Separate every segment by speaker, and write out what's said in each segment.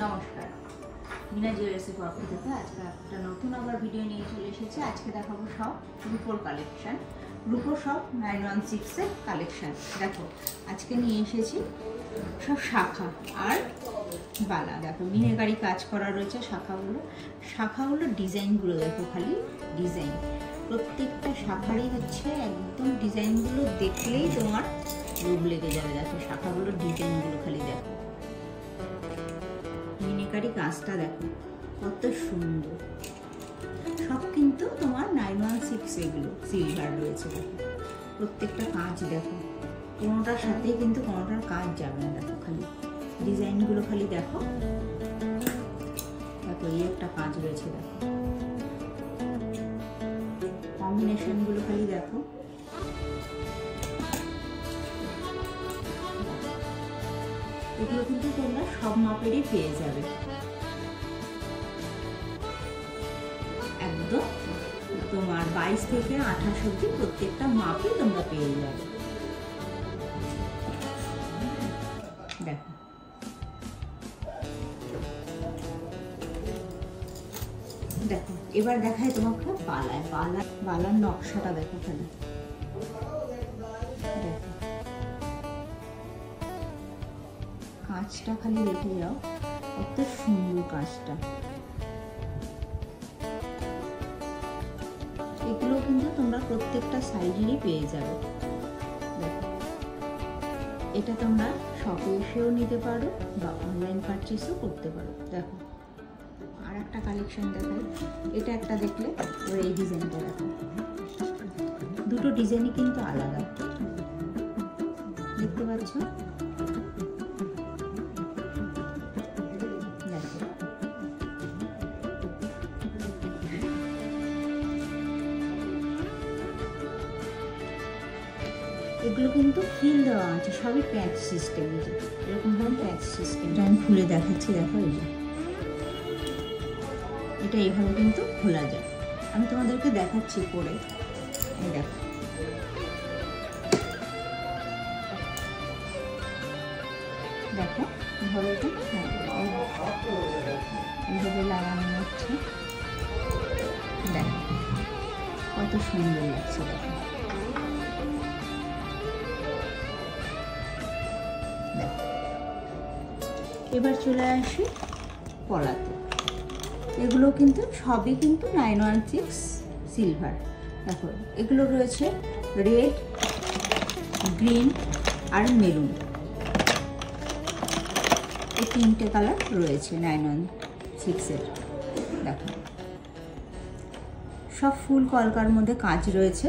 Speaker 1: নমস্কার, মিনা জুয়েলার্সের পক্ষ থেকে আজকে একটা নতুন আবার ভিডিও নিয়ে চলে এসেছি। আজকে দেখাবো সব রূপোর কালেকশন, রূপোর সব 916 এর কালেকশন। দেখো আজকে নিয়ে এসেছি সব শাখা আর বালা। দেখো মিনাকারি কাজ করা রয়েছে শাখাগুলো ডিজাইনগুলো দেখো, খালি ডিজাইন। প্রত্যেকটা শাখারই হচ্ছে একদম ডিজাইনগুলো দেখলেই তোমার লোভ লেগে যাবে। দেখো শাখাগুলোর ডিজাইনগুলো খালি দেখো, মিনাকারি কাজটা দেখো কত সুন্দর। সব কিন্তু তোমার 916 এগুলো সিলভার রয়েছে। দেখো প্রত্যেকটা কাজ দেখো, কোনোটার সাথে কিন্তু কোনোটার কাজ যাবে না। দেখো খালি ডিজাইনগুলো খালি দেখো, দেখো এই একটা কাজ রয়েছে। দেখো কম্বিনেশনগুলো খালি দেখো, এগুলো কিন্তু তোমরা সব মাপেরই পেয়ে যাবে। একদম তোমার 22 থেকে 28 অবধি প্রত্যেকটা মাপই তোমরা পেয়ে যাবে। দেখো দেখো এবার দেখায় তোমাকে বালার নকশাটা দেখো খালি। দেখো কাজটা খালি দেখে যাও, কত সুন্দর কাজটা। এগুলো কিন্তু তোমরা প্রত্যেকটা সাইজেরই পেয়ে যাবে। দেখো এটা তোমরা শপে এসেও নিতে পারো বা অনলাইন পারচেসও করতে পারো। দেখো আর একটা কালেকশন দেখাই, এটা একটা দেখলে এবার এই ডিজাইনটা দেখো, দুটো ডিজাইনই কিন্তু আলাদা, দেখতে পাচ্ছ? এগুলো কিন্তু ফিল দেওয়া আছে, সবই প্যাচ সিস্টেম। এরকম ধরুন প্যাচ সিস্টেম, আমি খুলে দেখাচ্ছি। দেখো এই যে এটা এইভাবে কিন্তু খোলা যায়, আমি তোমাদেরকে দেখাচ্ছি পরে। এই দেখো দেখো এইভাবে এইভাবে লাগানো হচ্ছে। দেখো কত সুন্দর লাগছে। দেখো এবার চলে আসি পলাতে। এগুলো কিন্তু সবই কিন্তু 916 সিলভার। দেখো এগুলো রয়েছে রেড, গ্রিন আর মেরুন, এই তিনটে কালার রয়েছে 916 এর। দেখো সব ফুল কলকার মধ্যে কাজ রয়েছে।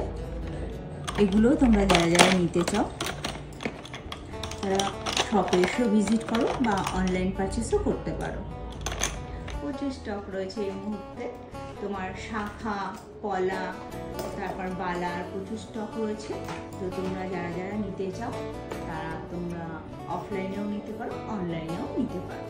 Speaker 1: এগুলো তোমরা যারা যারা নিতে চাও তারা শপে এসেও ভিজিট করো বা অনলাইন পারচেসও করতে পারো। প্রচুর স্টক রয়েছে এই মুহূর্তে, তোমার শাখা, পলা, তারপর বালার প্রচুর স্টক রয়েছে। তো তোমরা যারা যারা নিতে চাও তারা তোমরা অফলাইনেও নিতে পারো, অনলাইনেও নিতে পারো।